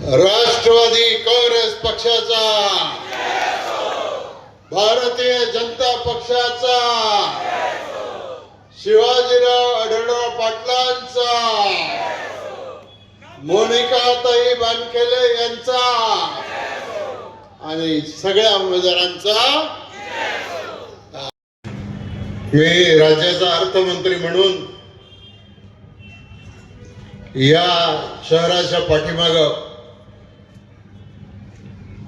राष्ट्रवादी काँग्रेस पक्षाचा, भारतीय जनता पक्षाचा, शिवाजीराव आढळराव पाटलांचा, मोनिकाताई बानखेले यांचा आणि सगळ्या उमेदवारांचा मी राज्याचा अर्थमंत्री म्हणून या शहराच्या पाठीमाग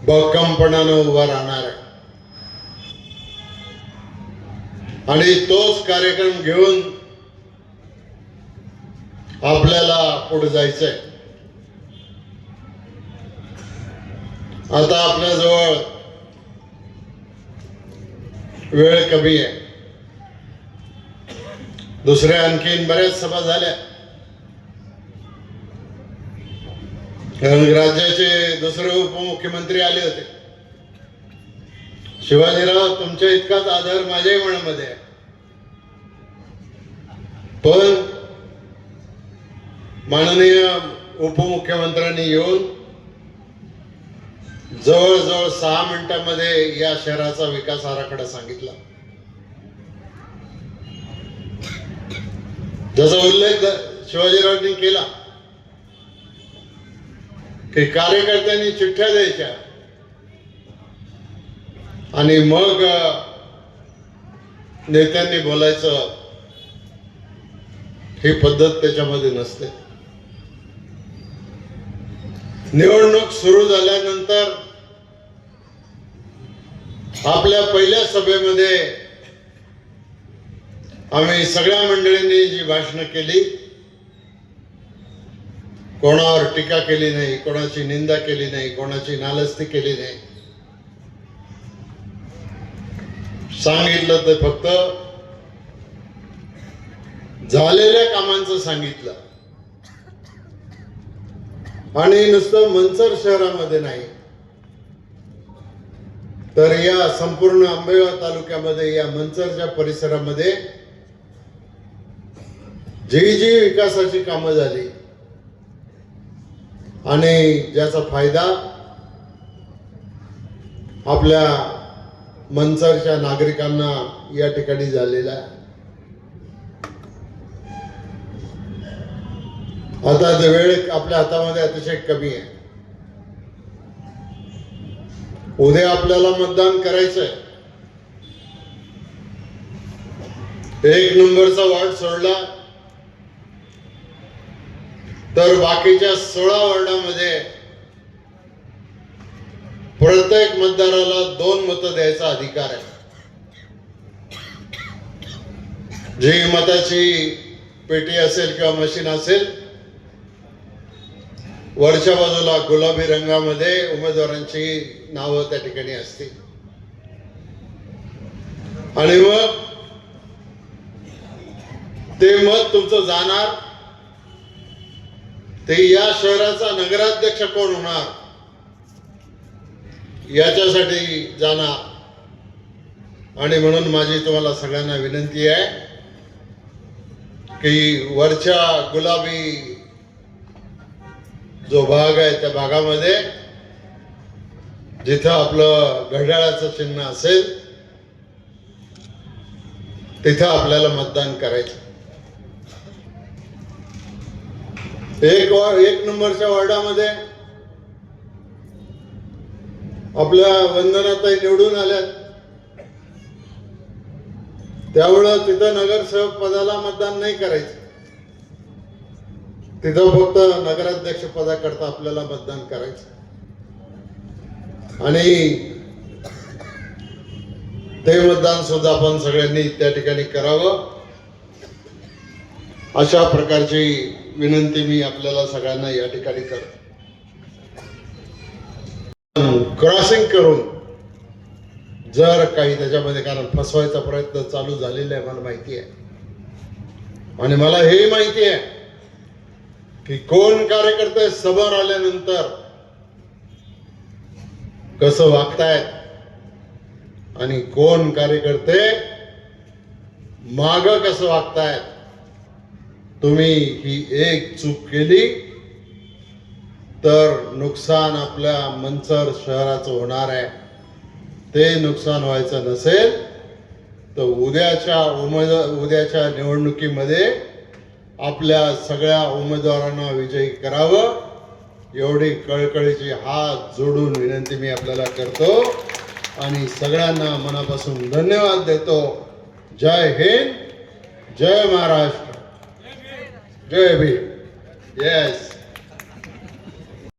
भक्कमपणानं उभा राहणार आहे आणि तोच कार्यक्रम घेऊन आपल्याला पुढे जायचंय. आता आपल्याजवळ वेळ कमी आहे. दुसऱ्या आणखीन बऱ्याच सभा झाल्या. राज्याचे दुसरे उपमुख्यमंत्री आले होते. शिवाजीराव, तुमच्या इतकाच आदर माझ्याही मनामध्ये आहे, पण माननीय उपमुख्यमंत्र्यांनी येऊन जवळजवळ 6 मिनिटांमध्ये या शहराचा विकास आराखडा सांगितला. जसा उल्लेख शिवाजीरावांनी केला की कार्यकर्त्यांनी चिठ्ठ्या द्यायच्या आणि मग नेत्यांनी बोलायचं, ही पद्धत त्याच्यामध्ये नसते. निवडणूक सुरू झाल्यानंतर आपल्या पहिल्या सभेमध्ये आम्ही सगळ्या मंडळींनी जी भाषणं केली, कोणावर टीका केली नाही, कोणाची निंदा केली नाही, कोणाची नालस्ती केली नाही. सांगितलं तर फक्त झालेल्या कामांचं सांगितलं आणि नुसतं मंचर शहरामध्ये नाही तर या संपूर्ण आंबेगाव तालुक्यामध्ये, या मंचरच्या परिसरामध्ये जी विकासाची कामं झाली आणि ज्याचा फायदा आपल्या मंचरच्या नागरिकांना या ठिकाणी झालेला आहे. आता वेळ आपल्या हातामध्ये अतिशय कमी आहे. उद्या आपल्याला मतदान करायचंय. 1 नंबरचा वार्ड सोडला तर बाकीच्या 16 वॉर्डामध्ये प्रत्येक मतदाराला 2 मतं द्यायचा अधिकार आहे. जी मताची पेटी असेल किंवा मशीन असेल, वरच्या बाजूला गुलाबी रंगामध्ये उमेदवारांची नावं त्या ठिकाणी असतील आणि मग ते मत तुमचं जाणार. ते या शहराचा नगराध्यक्ष कोण होणार याच्यासाठी जाणार. आणि म्हणून माझी तुम्हाला सगळ्यांना विनंती आहे की वरच्या गुलाबी जो भाग आहे त्या भागामध्ये जिथं आपलं घड्याळाचं चिन्ह असेल तिथं आपल्याला मतदान करायचं. 1 नंबरच्या वॉर्डामध्ये आपल्या वंदनाताई निवडून आल्यात, त्यामुळं तिथं नगरसेवक पदाला मतदान नाही करायचं. तिथं फक्त नगराध्यक्ष पदाकरता आपल्याला मतदान करायचं आणि ते मतदान सुद्धा आपण सगळ्यांनी त्या ठिकाणी करावं, अशा प्रकारची विनंती मी आपल्याला सगळ्यांना या ठिकाणी करतो. क्रॉसिंग करून जर काही त्याच्यामध्ये, कारण फसवायचा प्रयत्न चालू झालेला आहे मला माहिती आहे आणि मला हे माहिती आहे की कोण कार्यकर्ते समोर आल्यानंतर कसं वागतायत आणि कोण कार्यकर्ते माग कसं वागतायत. तुम्ही ही एक चूक केली तर नुकसान आपल्या मंचर शहराचं होणार आहे. ते नुकसान व्हायचं नसेल तर उद्याच्या निवडणुकीमध्ये आपल्या सगळ्या उमेदवारांना विजयी करावं, एवढी कळकळीची हात जोडून विनंती मी आपल्याला करतो आणि सगळ्यांना मनापासून धन्यवाद देतो. जय हिंद, जय महाराष्ट्र, जय भीम. येस.